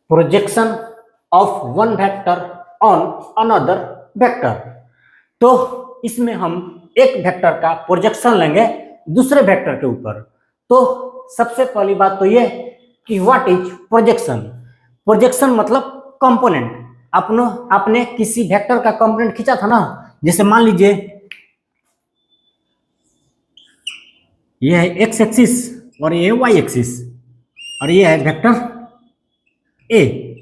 Projection of one vector on another vector. तो इसमें हम एक वेक्टर का प्रोजेक्शन लेंगे दूसरे वेक्टर के ऊपर। तो सबसे पहली बात तो ये कि व्हाट इज प्रोजेक्शन। प्रोजेक्शन मतलब कंपोनेंट। आपने किसी वेक्टर का कंपोनेंट खींचा था ना, जैसे मान लीजिए ये है एक्स एक्सिस और ये वाई एक्सिस और ये है वेक्टर ए,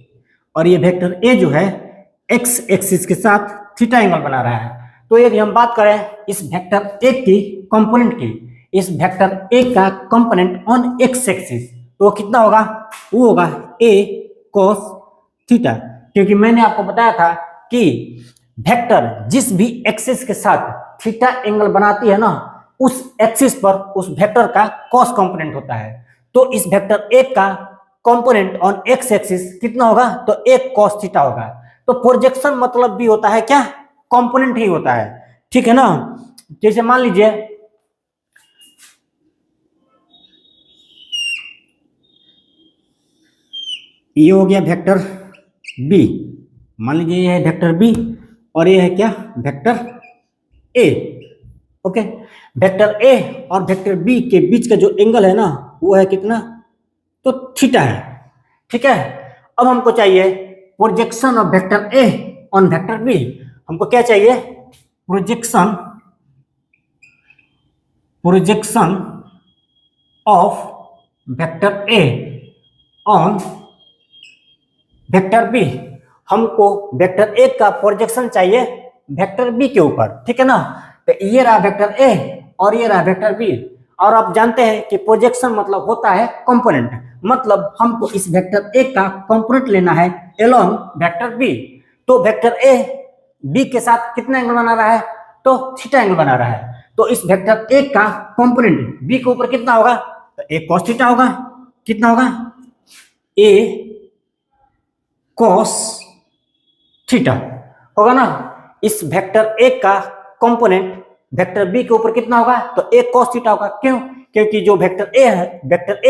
और ये वेक्टर ए जो है एक्स एक्सिस के साथ थीटा एंगल बना रहा है। तो यदि हम बात करें इस वेक्टर ए की कंपोनेंट की, इस वेक्टर ए का कंपोनेंट ऑन एक्स एक्सिस, तो कितना होगा? वो होगा ए cos थीटा, क्योंकि मैंने आपको बताया था कि वेक्टर जिस भी एक्सिस के साथ थीटा एंगल बनाती है ना, उस एक्सिस पर उस वेक्टर का cos कंपोनेंट होता है। तो इस वेक्टर ए का कंपोनेंट ऑन एक्स एक्सिस कितना होगा? तो एक cos थीटा होगा। तो प्रोजेक्शन मतलब भी होता है क्या? कंपोनेंट ही होता है, ठीक है ना। जैसे मान लीजिए ये हो गया वेक्टर बी, मान लीजिए ये है वेक्टर बी और ये है क्या? Vector A. Okay, vector A और वेक्टर बी के बीच का जो एंगल है ना, वो है कितना? तो थीटा है, ठीक है। अब हमको चाहिए projection of vector A on vector B. हमको क्या चाहिए? Projection of vector A on vector B. हमको वेक्टर ए का प्रोजेक्शन चाहिए वेक्टर बी के ऊपर, ठीक है ना। तो ये रहा वेक्टर ए और ये रहा वेक्टर बी। और आप जानते हैं कि प्रोजेक्शन मतलब होता है कंपोनेंट, मतलब हमको इस वेक्टर ए का कंपोनेंट लेना है अलोंग वेक्टर बी। तो वेक्टर ए बी के साथ कितना एंगल बना रहा है? तो थीटा एंगल बना रहा है। तो इस वेक्टर ए का कंपोनेंट बी के ऊपर कितना होगा? तो ए cos थीटा होगा। कितना होगा? ए cos थीटा होगा ना। इस वेक्टर ए का कंपोनेंट वेक्टर बी के ऊपर कितना होगा? तो ए cos थीटा होगा। क्यों? क्योंकि जो वेक्टर ए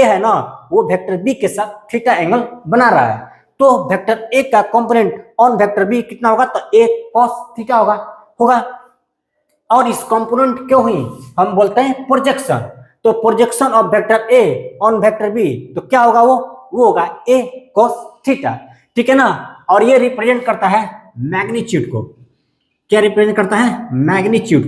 है ना, वो वेक्टर बी के साथ थीटा एंगल बना रहा है। तो वेक्टर ए का कंपोनेंट ऑन वेक्टर बी कितना होगा? तो ए cos थीटा होगा। और इस कंपोनेंट क्यों हुई हम बोलते हैं प्रोजेक्शन। तो projection of vector A on vector B, तो क्या होगा? वो होगा ए cos थीटा, ठीक है ना। और ये रिप्रेजेंट करता है मैग्नीट्यूड को। क्या रिप्रेजेंट करता है? मैग्नीट्यूड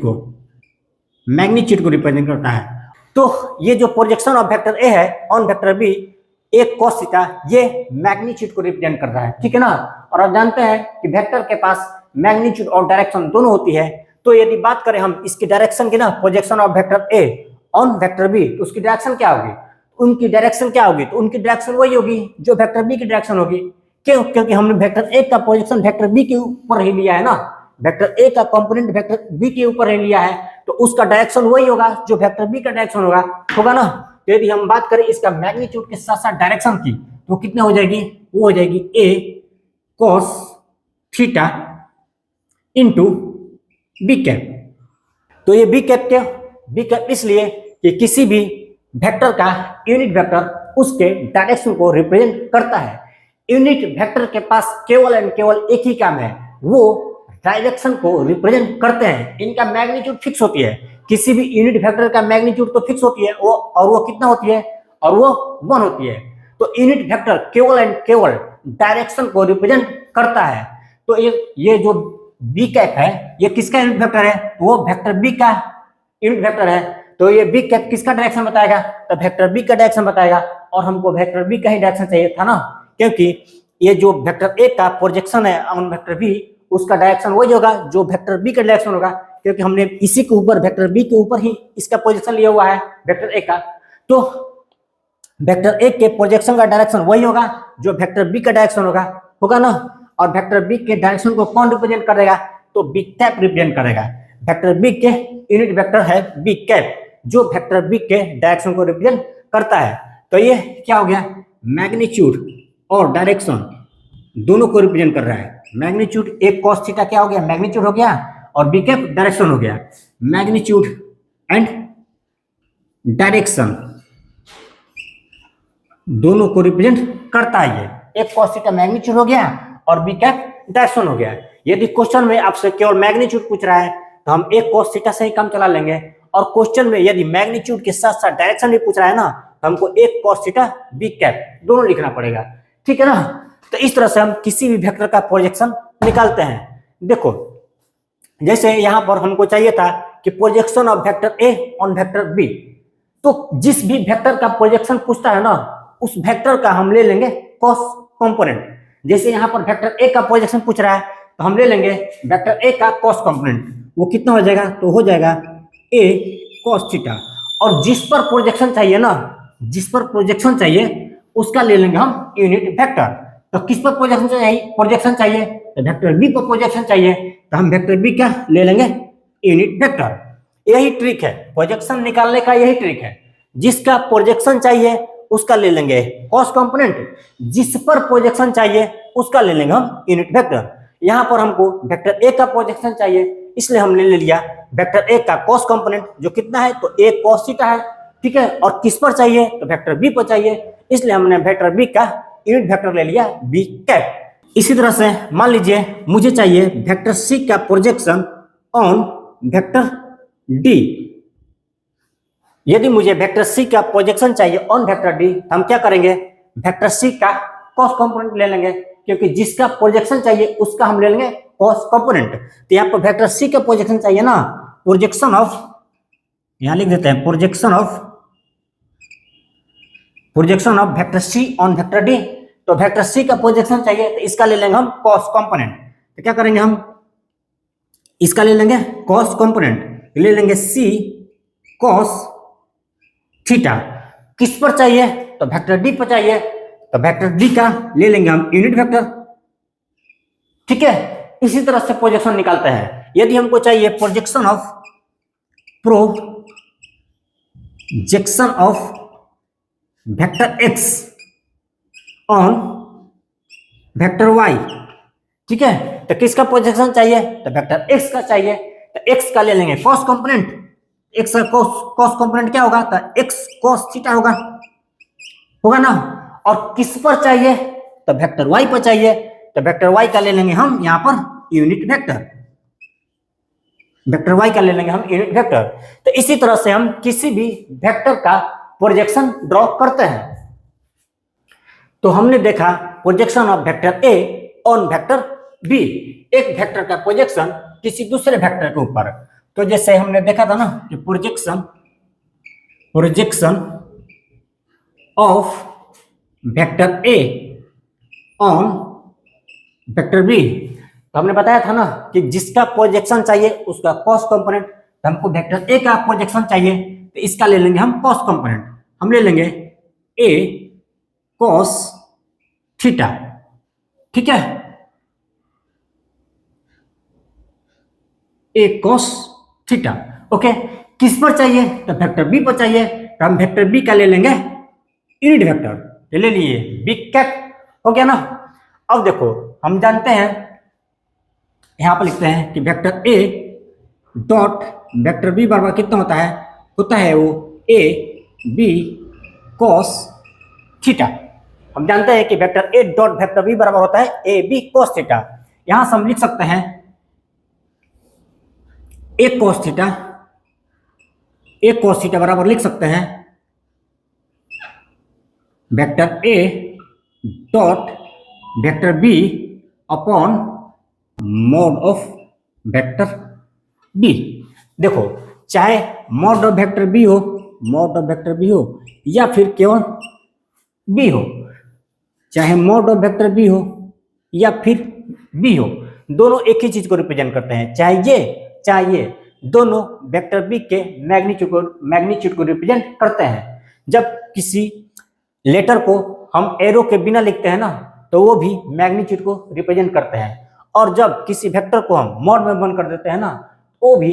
को रिप्रेजेंट करता है। तो ये जो प्रोजेक्शन ऑफ वेक्टर ए है ऑन वेक्टर बी, एक cos थीटा, ये मैग्नीट्यूड को रिप्रेजेंट कर रहा है, ठीक है ना। और आप जानते हैं कि वेक्टर के पास मैग्नीट्यूड और डायरेक्शन दोनों होती है। तो यदि बात करें हम इसकी डायरेक्शन की ना, projection of vector A on vector B, तो उसकी डायरेक्शन क्या होगी? उनकी डायरेक्शन क्या होगी? तो उनकी डायरेक्शन वही होगी जो वेक्टर बी की डायरेक्शन होगी। क्यों? क्योंकि हमने वेक्टर ए का प्रोजेक्शन वेक्टर बी के ऊपर ही लिया है ना, वेक्टर ए का कंपोनेंट वेक्टर बी के ऊपर ही लिया है, तो उसका डायरेक्शन वही होगा जो वेक्टर बी का डायरेक्शन होगा ना। तो यदि हम बात करें इसका मैग्नीट्यूड के साथ साथ डायरेक्शन की, तो कितने हो जाएगी? वो हो जाएगी A cos theta into B cap. तो ये बी कैप क्या? बी कैप इसलिए कि किसी भी वेक्टर का यूनिट वेक्टर उसके डायरेक्शन को रिप्रेजेंट करता है। यूनिट वेक्टर के पास केवल एंड केवल एक ही काम है, वो डायरेक्शन को रिप्रेजेंट करते हैं। इनका मैग्नीट्यूड फिक्स होती है, किसी भी यूनिट वेक्टर का मैग्नीट्यूड तो फिक्स होती है, वो कितना होती है? और वो 1 होती है। तो यूनिट वेक्टर केवल एंड केवल डायरेक्शन को रिप्रेजेंट करता है। तो ये जो बी कैप है, ये किसका यूनिट वेक्टर है? वो वेक्टर बी का यूनिट वेक्टर है। तो ये बी कैप किसका डायरेक्शन बताएगा? तो वेक्टर बी का डायरेक्शन बताएगा। और हमको वेक्टर बी का ही डायरेक्शन चाहिए था ना, क्योंकि ये जो वेक्टर ए का प्रोजेक्शन है ऑन वेक्टर बी, उसका डायरेक्शन वही होगा जो वेक्टर बी का डायरेक्शन होगा, क्योंकि हमने इसी के ऊपर वेक्टर बी के ऊपर ही इसका प्रोजेक्शन लिया हुआ है वेक्टर ए का। तो वेक्टर ए के प्रोजेक्शन का डायरेक्शन वही होगा जो वेक्टर बी का डायरेक्शन होगा ना। और वेक्टर बी के डायरेक्शन को कौन रिप्रेजेंट करेगा? तो बी कैप रिप्रेजेंट करेगा। वेक्टर बी के यूनिट वेक्टर है बी कैप, जो वेक्टर बी के डायरेक्शन को रिप्रेजेंट करता है। तो ये क्या हो गया? मैग्नीट्यूड और डायरेक्शन दोनों को रिप्रेजेंट कर रहा है। मैग्नीट्यूड एक cos थीटा क्या हो गया? मैग्नीट्यूड हो गया, और बी कैप डायरेक्शन हो गया। मैग्नीट्यूड एंड डायरेक्शन दोनों को रिप्रेजेंट करता है ये। एक cos थीटा मैग्नीट्यूड हो गया और बी कैप डायरेक्शन हो गया। यदि क्वेश्चन में आपसे केवल मैग्नीट्यूड पूछ रहा है तो हम एक cos थीटा से ही काम चला लेंगे, और क्वेश्चन में यदि मैग्नीट्यूड के साथ साथ डायरेक्शन भी पूछ रहा है ना तो हमको एक cos थीटा बी कैप दोनों लिखना पड़ेगा, ठीक है ना। तो इस तरह से हम किसी भी वेक्टर का प्रोजेक्शन निकालते हैं। देखो जैसे यहाँ पर हमको चाहिए था कि projection of vector A on vector B, तो जिस भी वेक्टर का प्रोजेक्शन पूछता है ना उस वेक्टर का हम ले लेंगे cos कंपोनेंट। जैसे यहाँ पर वेक्टर ए का प्रोजेक्शन पूछ रहा है तो हम ले लेंगे वेक्टर ए का cos कंपोनेंट, वो कितना हो जाएगा, तो हो जाएगा a cos थीटा। और जिस पर प्रोजेक्शन चाहिए ना, जिस पर प्रोजेक्शन चाहिए उसका ले लेंगे हम यूनिट वेक्टर। तो किस पर प्रोजेक्शन चाहिए, प्रोजेक्शन चाहिए तो वेक्टर बी पर प्रोजेक्शन चाहिए तो हम वेक्टर बी क्या ले लेंगे, यूनिट वेक्टर। यही ट्रिक है प्रोजेक्शन निकालने का, यही ट्रिक है। जिसका प्रोजेक्शन चाहिए उसका ले लेंगे cos कंपोनेंट, जिस पर प्रोजेक्शन चाहिए उसका ले लेंगे हम यूनिट वेक्टर। यहाँ पर हमको वेक्टर ए का प्रोजेक्शन चाहिए इसलिए हमने ले लिया वेक्टर ए का cos कंपोनेंट जो कितना है, तो a cos थीटा है, ठीक है। और किस पर चाहिए, तो वेक्टर बी पर चाहिए, इसलिए हमने वेक्टर बी का यूनिट वेक्टर ले लिया बी कैप। इसी तरह से मान लीजिए मुझे चाहिए वेक्टर सी का प्रोजेक्शन ऑन वेक्टर डी। यदि मुझे वेक्टर सी का प्रोजेक्शन चाहिए ऑन वेक्टर डी, हम क्या करेंगे, वेक्टर सी का cos कंपोनेंट ले लेंगे, क्योंकि जिसका प्रोजेक्शन चाहिए उसका हम ले लेंगे cos कंपोनेंट। तो यहाँ पर वेक्टर सी का प्रोजेक्शन चाहिए ना, प्रोजेक्शन ऑफ, यहाँ लिख देते हैं projection of vector C on vector D. तो वेक्टर सी का प्रोजेक्शन चाहिए तो इसका ले लेंगे हम cos कंपोनेंट। तो क्या करेंगे हम, इसका ले लेंगे cos कंपोनेंट, ले लेंगे c cos थीटा। किस पर चाहिए, तो वेक्टर डी पर चाहिए, तो वेक्टर डी का ले लेंगे हम यूनिट वेक्टर, ठीक है। इसी तरह से प्रोजेक्शन निकालते हैं। यदि हमको चाहिए projection of vector X on vector Y, ठीक है। तो किसका प्रोजेक्शन चाहिए, तो वेक्टर एक्स का चाहिए, तो एक्स का ले लेंगे cos कंपोनेंट। एक्स का cos कंपोनेंट क्या होगा, तो एक्स cos थीटा होगा ना। और किस पर चाहिए, तो वेक्टर वाई पर चाहिए, तो वेक्टर वाई का ले लेंगे हम यहाँ per unit vector, vector Y का ले लेंगे हम यूनिट वेक्टर। तो इसी तरह से हम किसी भी वेक्टर का प्रोजेक्शन ड्रॉ करते हैं। तो हमने देखा projection of vector A on vector B, एक वेक्टर का प्रोजेक्शन किसी दूसरे वेक्टर के ऊपर। तो जैसे हमने देखा था ना कि projection of vector A on vector B, तो हमने बताया था ना कि जिसका प्रोजेक्शन चाहिए उसका cos कंपोनेंट। तो हमको वेक्टर ए का प्रोजेक्शन चाहिए तो इसका ले लेंगे हम cos कंपोनेंट, हम ले लेंगे a cos थीटा, ठीक है, a cos थीटा, ओके। किस पर चाहिए, तो वेक्टर बी पर चाहिए, तो हम वेक्टर बी का ले लेंगे यूनिट वेक्टर, ले लिए बी कैप, हो गया ना। अब देखो हम जानते हैं, यहां पर लिखते हैं कि vector A dot vector B बराबर कितना होता है वो a b cos थीटा। हम जानते हैं कि vector A dot vector B बराबर होता है a b cos थीटा। यहां से हम लिख सकते हैं a cos थीटा बराबर लिख सकते हैं vector a dot vector B upon mod of vector B. देखो चाहे मॉड ऑफ वेक्टर बी हो या फिर केवल बी हो, चाहे मॉड ऑफ वेक्टर बी हो या फिर बी हो, दोनों एक ही चीज को रिप्रेजेंट करते हैं। चाहे ये दोनों वेक्टर बी के मैग्नीट्यूड को रिप्रेजेंट करते हैं। जब किसी लेटर को हम एरो के बिना लिखते हैं ना तो वो भी मैग्नीट्यूड को रिप्रेजेंट करते हैं, और जब किसी वेक्टर को हम मॉड में बंद कर देते हैं ना वो भी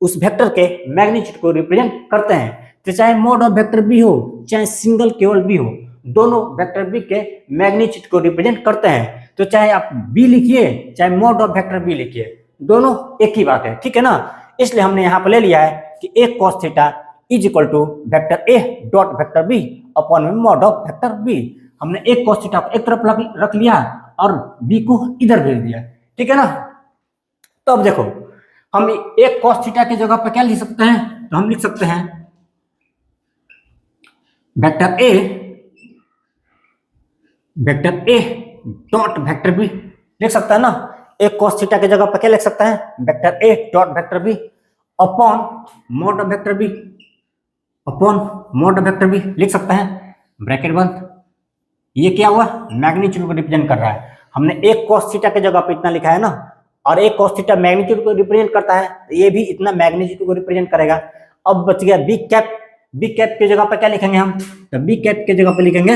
उस वेक्टर के मैग्नीट्यूड को रिप्रेजेंट करते हैं। तो चाहे मॉड ऑफ वेक्टर बी हो चाहे सिंगल केवल बी हो, दोनों वेक्टर बी के मैग्नीट्यूड को रिप्रेजेंट करते हैं। तो चाहे आप बी लिखिए चाहे मॉड ऑफ वेक्टर बी लिखिए, दोनों एक ही बात है, ठीक है ना। इसलिए हमने यहाँ पर ले लिया है कि a cos theta is equal to vector a dot vector b upon mod of vector b। हमने एक cos थीटा को एक तरफ रख लिया और b को इधर भेज दिया, ठीक है ना। तो अब देखो हम एक cos थीटा की जगह पर क्या लिख सकते हैं, तो हम लिख सकते हैं vector a dot vector b लिख सकता है ना। एक cos थीटा की जगह पर क्या लिख सकता है, vector a dot vector b upon mod of vector b, upon mod of vector b लिख सकते हैं, ब्रैकेट बंद। ये क्या हुआ, मैग्नीट्यूड को रिप्रेजेंट कर रहा है। हमने एक cos थीटा की जगह पे इतना लिखा है ना, और एक cos थीटा मैग्नीट्यूड को रिप्रेजेंट करता है, तो ये भी इतना मैग्नीट्यूड को रिप्रेजेंट करेगा। अब बच गया बी कैप की जगह पर क्या लिखेंगे हम, तो बी कैप की जगह पर लिखेंगे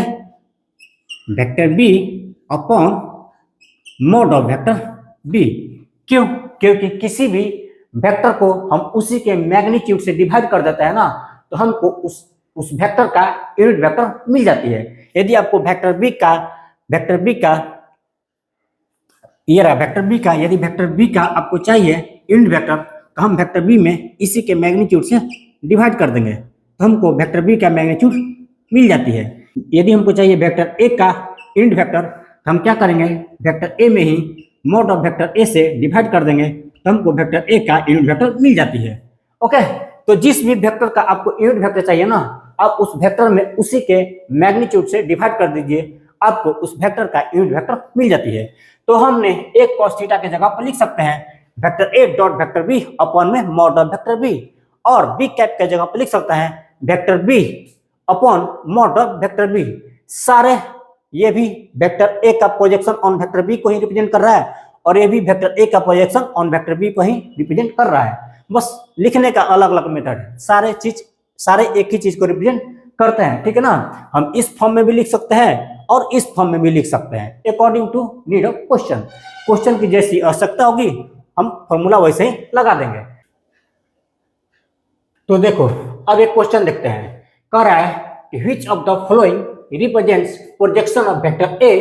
vector B upon mod of vector B. क्यों, क्योंकि किसी भी वेक्टर को हम उसी के मैग्नीट्यूड से डिवाइड कर देते हैं ना, तो हमको उस वेक्टर का यूनिट वेक्टर मिल जाती है। यदि आपको वेक्टर बी का ये रहा वेक्टर बी का, यदि वेक्टर बी का आपको चाहिए यूनिट वेक्टर, तो हम वेक्टर बी में इसी के मैग्नीट्यूड से डिवाइड कर देंगे, तो हमको वेक्टर बी का मैग्नीट्यूड मिल जाती है। यदि हमको चाहिए वेक्टर ए का यूनिट वेक्टर, तो हम क्या करेंगे, वेक्टर ए में ही मॉड ऑफ वेक्टर ए से डिवाइड कर देंगे, तो हमको वेक्टर ए का यूनिट वेक्टर मिल जाती है। ओके, तो जिस भी वेक्टर का आपको यूनिट वेक्टर चाहिए ना, आप उस वेक्टर में उसी के मैग्नीट्यूड से डिवाइड कर दीजिए, आपको उस वेक्टर का यूनिट वेक्टर मिल जाती है। तो हमने एक cos थीटा की जगह पर लिख सकते हैं vector A dot vector B upon में मॉड ऑफ वेक्टर बी, और बी कैप की जगह पर लिख सकते हैं vector B upon mod of vector B. सारे ये भी वेक्टर ए का प्रोजेक्शन ऑन वेक्टर बी को ही रिप्रेजेंट कर रहा है, और ये भी वेक्टर ए का प्रोजेक्शन ऑन वेक्टर बी को ही रिप्रेजेंट कर रहा है। बस लिखने का अलग अलग मेथड है, सारे एक ही चीज को रिप्रेजेंट करते हैं, ठीक है ना। हम इस फॉर्म में भी लिख सकते हैं और इस फॉर्म में भी लिख सकते हैं, according to need of question की जैसी आवश्यकता होगी हम फॉर्मूला वैसे ही लगा देंगे। तो देखो अब एक क्वेश्चन देखते हैं, कह रहा है कि which of the following represents projection of vector A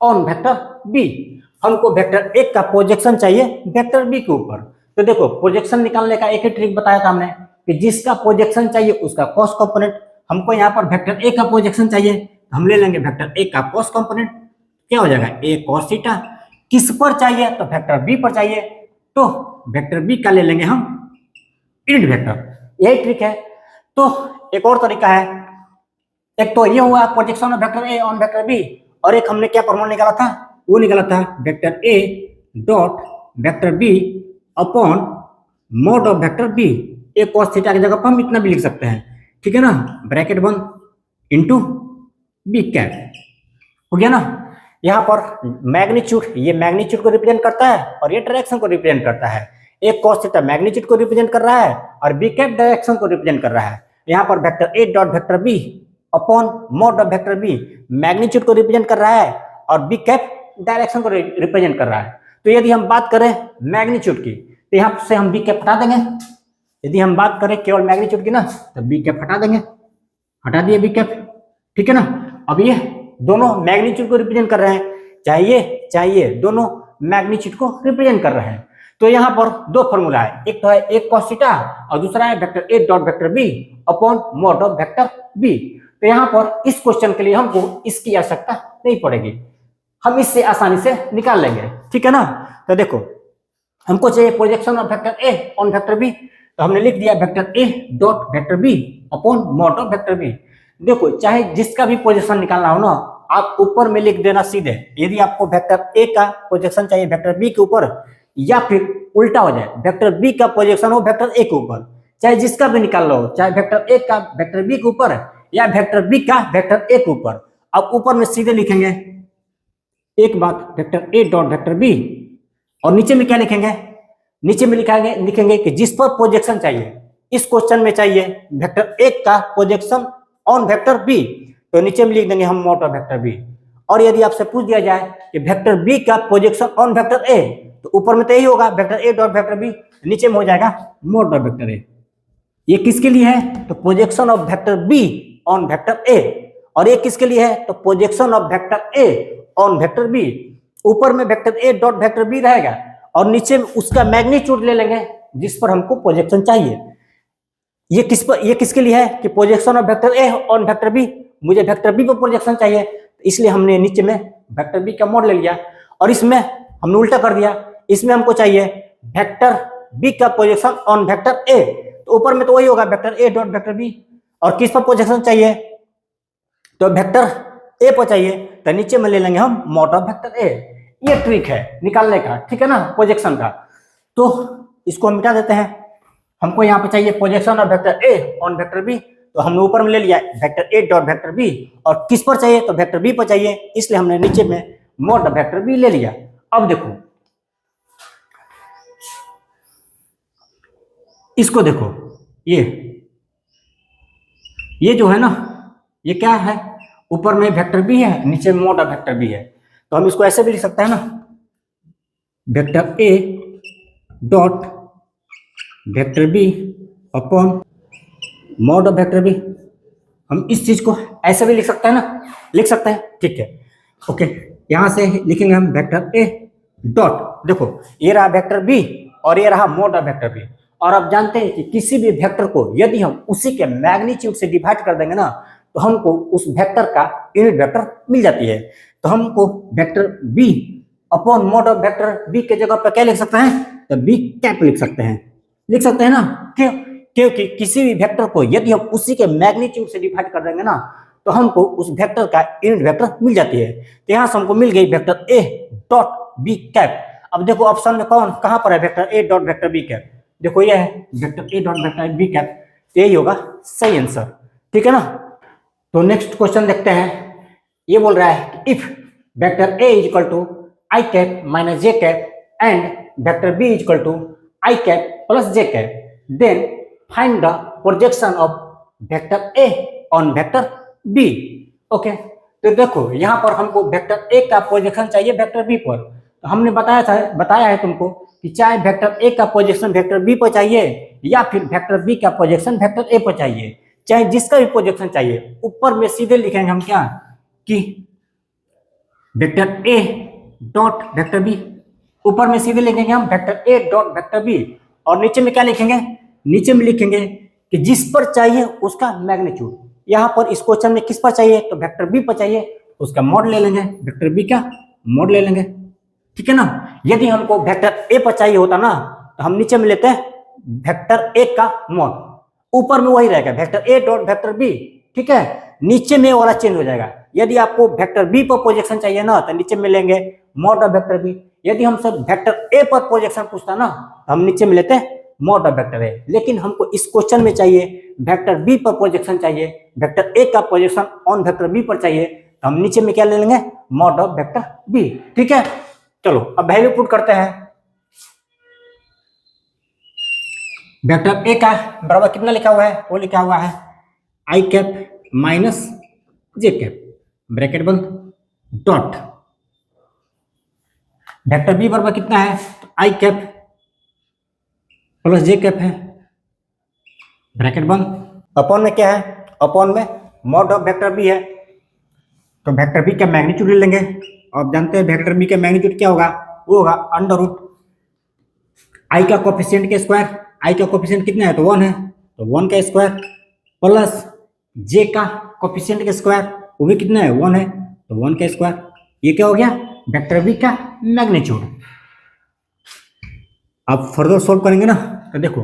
on vector B. हमको वेक्टर ए का प्रोजेक्शन चाहिए वेक्टर बी के ऊपर। तो देखो प्रोजेक्शन निकालने का एक ही ट्रिक बताया था हमने कि जिसका प्रोजेक्शन चाहिए उसका कॉस कंपोनेंट। हमको यहाँ पर वेक्टर ए का प्रोजेक्शन चाहिए, हम ले लेंगे वेक्टर ए का कॉस कंपोनेंट, क्या हो जाएगा ए कॉस थीटा। किस पर चाहिए, तो वेक्टर बी पर चाहिए, तो वेक्टर बी का ले लेंगे हम यूनिट वेक्टर। यही ट्रिक है। तो एक और तरीका है, एक तो ये हुआ projection of vector A on vector B, और एक हमने क्या फॉर्मूला निकाला था, वो निकाला था vector A dot vector B upon mod of vector B. A cos theta की जगह पर हम इतना भी लिख सकते हैं, ठीक है ना, ब्रैकेट बंद इनटू बी कैप, हो गया ना। यहाँ पर मैग्नीट्यूड, ये मैग्नीट्यूड को रिप्रेजेंट करता है और ये डायरेक्शन को रिप्रेजेंट करता है। एक cos थीटा मैग्नीट्यूड को रिप्रेजेंट कर रहा है और बी कैप डायरेक्शन को रिप्रेजेंट कर रहा है। यहाँ पर vector A dot vector B upon mod of vector B magnitude को रिप्रेजेंट कर रहा है और बी कैप डायरेक्शन को रिप्रेजेंट कर रहा है। तो यदि हम बात करें मैग्नीट्यूड की, तो यहाँ से हम बी कैप हटा देंगे। यदि हम बात करें केवल मैग्नीट्यूड की ना, तो बी कैप हटा देंगे, हटा दिए बी कैप, ठीक है ना। अब ये दोनों मैग्नीट्यूड को रिप्रेजेंट कर रहे हैं, चाहिए दोनों मैग्नीट्यूड को रिप्रेजेंट कर रहे हैं। तो यहाँ पर दो फॉर्मूला है, एक तो है एक cos थीटा और दूसरा है vector A dot vector B upon mod of vector B. तो यहाँ पर इस क्वेश्चन के लिए हमको इसकी आवश्यकता नहीं पड़ेगी, हम इससे आसानी से निकाल लेंगे, ठीक है ना। तो देखो हमको चाहिए projection of vector A on vector B, तो हमने लिख दिया vector A dot vector B upon mod of vector B. देखो चाहे जिसका भी प्रोजेक्शन निकालना हो ना, आप ऊपर में लिख देना सीधे। यदि आपको वेक्टर ए का प्रोजेक्शन चाहिए वेक्टर बी के ऊपर, या फिर उल्टा हो जाए वेक्टर बी का प्रोजेक्शन हो वेक्टर ए के ऊपर, चाहे जिसका भी निकाल लो, चाहे वेक्टर ए का वेक्टर बी के ऊपर या वेक्टर बी का वेक्टर ए के ऊपर, अब ऊपर में सीधे लिखेंगे एक बात vector A dot vector B, और नीचे में क्या लिखेंगे, नीचे में लिखेंगे कि जिस पर प्रोजेक्शन चाहिए। इस क्वेश्चन में चाहिए वेक्टर ए का प्रोजेक्शन ऑन वेक्टर बी, तो नीचे में लिख देंगे हम मॉड ऑफ वेक्टर बी। और यदि आपसे पूछ दिया जाए कि वेक्टर बी का प्रोजेक्शन ऑन वेक्टर ए, तो ऊपर में तो यही होगा vector A dot vector B, नीचे में हो जाएगा मॉड ऑफ वेक्टर ए। ये किसके लिए है, तो projection of vector B on vector A, और ये किसके लिए है, तो projection of vector A on vector B. ऊपर में vector A dot vector B रहेगा और नीचे में उसका मैग्नीट्यूड ले लेंगे जिस पर हमको प्रोजेक्शन चाहिए। ये किसके लिए है कि projection of vector A on vector B, मुझे वेक्टर बी पर प्रोजेक्शन चाहिए, इसलिए हमने नीचे में वेक्टर बी का मॉड ले लिया और इसमें हमने उल्टा कर दिया। इसमें हमको चाहिए वेक्टर बी का प्रोजेक्शन ऑन वेक्टर ए, तो ऊपर में तो वही होगा vector A dot vector B, और किस पर प्रोजेक्शन चाहिए तो वेक्टर ए पर चाहिए, तो नीचे में ले लेंगे हम मॉड ऑफ वेक्टर ए। ये ट्रिक है निकालने का, ठीक है ना, प्रोजेक्शन का। तो इसको हम मिटा देते हैं। हमको यहाँ पे चाहिए projection of vector A on vector B, तो हमने ऊपर में ले लिया vector A dot vector B, और किस पर चाहिए तो वेक्टर बी पर चाहिए, इसलिए हमने नीचे में मॉड ऑफ वेक्टर बी ले लिया। अब देखो इसको देखो, ये जो है ना, ये क्या है, ऊपर में वेक्टर बी है, नीचे में मॉड ऑफ वेक्टर बी है, तो हम इसको ऐसे भी लिख सकते हैं ना, vector A dot vector B upon mod of vector B. हम इस चीज को ऐसे भी लिख सकते हैं ना, लिख सकते हैं, ठीक है। ओके, यहां से लिखेंगे हम वेक्टर ए डॉट, देखो ये रहा वेक्टर बी और ये रहा मॉड ऑफ वेक्टर बी। और आप जानते हैं कि किसी भी वेक्टर को यदि हम उसी के मैग्नीट्यूड से डिवाइड कर देंगे ना, तो हमको उस वेक्टर का यूनिट वेक्टर मिल जाती है। तो हमको vector B upon mod of vector B के जगह पर क्या लिख सकते हैं, तो बी कैप लिख सकते हैं, लिख सकते हैं ना। क्यों? क्योंकि किसी भी वेक्टर को यदि हम उसी के मैग्नीट्यूड से डिवाइड कर देंगे ना, तो हमको उस वेक्टर का यूनिट वेक्टर मिल जाती है। तो यहाँ से हमको मिल गई vector A dot B cap. अब देखो ऑप्शन में कौन कहाँ पर है vector A dot vector B cap, देखो ये है vector A dot vector B cap, यही होगा सही आंसर, ठीक है ना। तो नेक्स्ट क्वेश्चन देखते हैं। ये बोल रहा है कि if vector A is equal to I cap minus J cap and vector B is equal to I cap plus J cap, then find the projection of vector A on vector B. Okay, तो देखो यहाँ पर हमको vector A का projection चाहिए vector B पर। तो हमने बताया है तुमको कि चाहे वेक्टर ए का प्रोजेक्शन वेक्टर बी पर चाहिए या फिर वेक्टर बी का प्रोजेक्शन वेक्टर ए पर चाहिए, चाहे जिसका भी प्रोजेक्शन चाहिए, ऊपर में सीधे लिखेंगे हम क्या कि vector A dot vector B, ऊपर में सीधे लिखेंगे हम vector A dot vector B, और नीचे में क्या लिखेंगे, नीचे में लिखेंगे कि जिस पर चाहिए उसका मैग्नीट्यूड। यहाँ पर इस क्वेश्चन में किस पर चाहिए तो वेक्टर बी पर चाहिए, उसका मॉड ले लेंगे, वेक्टर बी का मॉड ले लेंगे, ठीक है ना। यदि हमको वेक्टर ए पर चाहिए होता ना, तो हम नीचे में लेते हैं वेक्टर ए का मॉड, ऊपर में वही रहेगा vector A dot vector B, ठीक है। नीचे में वाला चेंज हो जाएगा। यदि आपको वेक्टर बी पर प्रोजेक्शन चाहिए ना, तो नीचे में लेंगे मॉड ऑफ वेक्टर बी। यदि हमसे वेक्टर ए पर प्रोजेक्शन पूछता ना, तो हम नीचे में लेते हैं मॉड ऑफ वेक्टर ए। लेकिन हमको इस क्वेश्चन में चाहिए वेक्टर बी पर प्रोजेक्शन चाहिए, वेक्टर ए का प्रोजेक्शन ऑन वेक्टर बी पर चाहिए, तो हम नीचे में क्या ले लेंगे मॉड ऑफ वेक्टर बी, ठीक है। चलो अब वैल्यू पुट करते हैं। वेक्टर ए का बराबर कितना लिखा हुआ है, वो लिखा हुआ है आई cap minus J cap, bracket बंद, डॉट वेक्टर बी बराबर कितना है, तो आई कैप प्लस जे कैप है, ब्रैकेट बंद, अपॉन में क्या है, अपॉन में मॉड ऑफ वेक्टर बी है, तो वेक्टर बी का मैग्नीट्यूड ले लेंगे। आप जानते हैं वेक्टर बी का मैग्नीट्यूड क्या होगा, वो होगा अंडर रूट आई का कोफिशिएंट के स्क्वायर, आई का कोफिशिएंट कितना है तो 1 है, तो 1 का स्क्वायर प्लस जे का कोफिशिएंट के स्क्वायर, वो भी कितना है 1 है, तो 1 का स्क्वायर। ये क्या हो गया वेक्टर बी का मैग्नीट्यूड। आप फर्दर सॉल्व करेंगे ना, तो देखो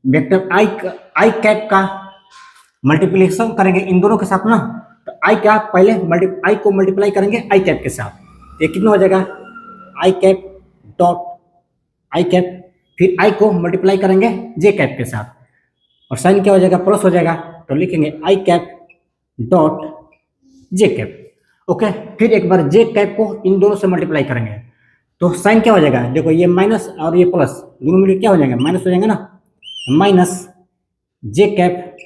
वेक्टर आई कैप का मल्टीप्लिकेशन करेंगे इन दोनों के साथ ना, तो आई कैप पहले आई को मल्टीप्लाई करेंगे आई कैप के साथ, ये कितना हो जाएगा आई कैप डॉट आई कैप, फिर आई को मल्टीप्लाई करेंगे जे कैप के साथ, और साइन क्या हो जाएगा प्लस हो जाएगा, तो लिखेंगे I cap dot J cap. Okay, फिर एक बार जे कैप को इन दोनों से मल्टीप्लाई करेंगे, तो साइन क्या हो जाएगा, देखो ये माइनस और ये प्लस दोनों मिलकर क्या हो जाएंगे माइनस हो जाएंगे ना, माइनस जे कैप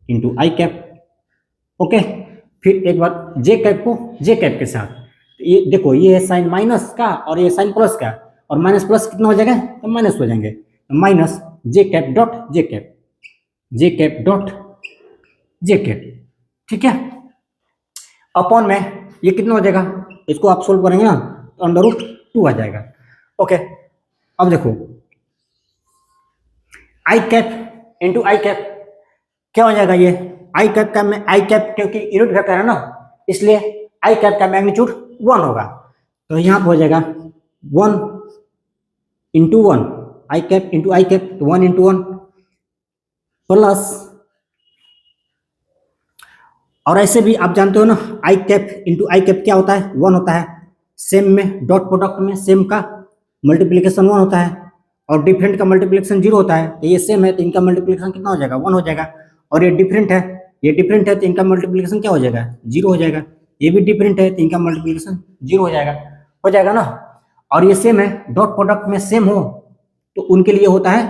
इंटू आई कैप। ओके, फिर एक बार जे कैप को जे कैप के साथ, ये देखो ये है साइन माइनस का और ये साइन प्लस का, और माइनस प्लस कितना हो जाएगा तो माइनस हो जाएंगे, तो minus J cap dot J cap, जे कैप डॉट जे कैप, ठीक है। अपॉन में ये कितना हो जाएगा, इसको आप सोल्व करेंगे ना तो अंडर रूट 2 आ जाएगा। ओके, अब देखो आई कैप इंटू आई कैप क्या हो जाएगा, ये आई कैप का में आई कैप क्योंकि यूनिट वेक्टर है ना, इसलिए आई कैप का मैग्नीट्यूड 1 होगा। तो यहाँ पर हो जाएगा 1 इंटू 1 आई कैप इंटू आई कैप, तो 1 इंटू 1 प्लस, और ऐसे भी आप जानते हो ना आई कैप इंटू आई कैप क्या होता है, 1 होता है। सेम में डॉट प्रोडक्ट में सेम का मल्टीप्लीकेशन 1 होता है और डिफरेंट का मल्टीप्लीकेशन 0 होता है। तो ये सेम है तो इनका मल्टीप्लीकेशन कितना हो जाएगा, 1 हो जाएगा। और ये डिफरेंट है, ये डिफरेंट है तो इनका मल्टीप्लीकेशन क्या हो जाएगा, 0 हो जाएगा। ये भी डिफरेंट है तो इनका मल्टीप्लीकेशन 0 हो जाएगा ना। और ये सेम है, डॉट प्रोडक्ट में सेम हो तो उनके लिए होता है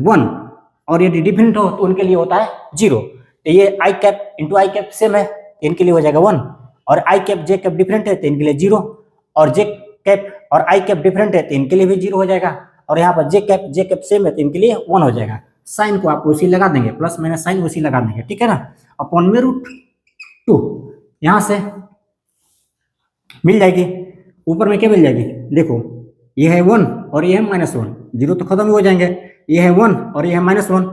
1 और यदि डिफरेंट हो तो उनके लिए होता है 0। तो ये आई कैप इंटू आई कैप सेम है तो इनके लिए हो जाएगा 1, और आई कैप जे कैप डिफरेंट है तो इनके लिए 0, और जे कैप और आई कैप डिफरेंट है तो इनके लिए भी 0 हो जाएगा। और यहाँ पर जे कैप सेम है तो इनके लिए 1 हो जाएगा। साइन को आप उसी लगा देंगे, प्लस माइनस साइन उसी लगा देंगे, ठीक है ना। अपॉन में √2 यहाँ से मिल जाएगी। ऊपर में क्या मिल जाएगी, देखो ये है 1 और ये है -1, 0 तो खत्म हो जाएंगे। ये है 1 और ये है -1,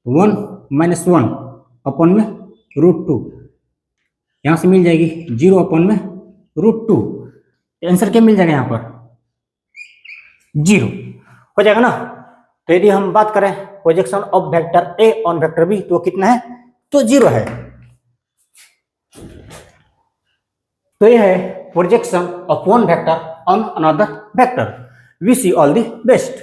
1 -1 अपॉन में √2, यहाँ से मिल जाएगी 0 अपॉन में √2। आंसर क्या मिल जाएगा यहाँ पर, 0 हो जाएगा ना। तो यदि हम बात करें projection of vector A on vector B तो कितना है, तो 0 है। तो यह है projection of one vector on another vector. Wish you all the best.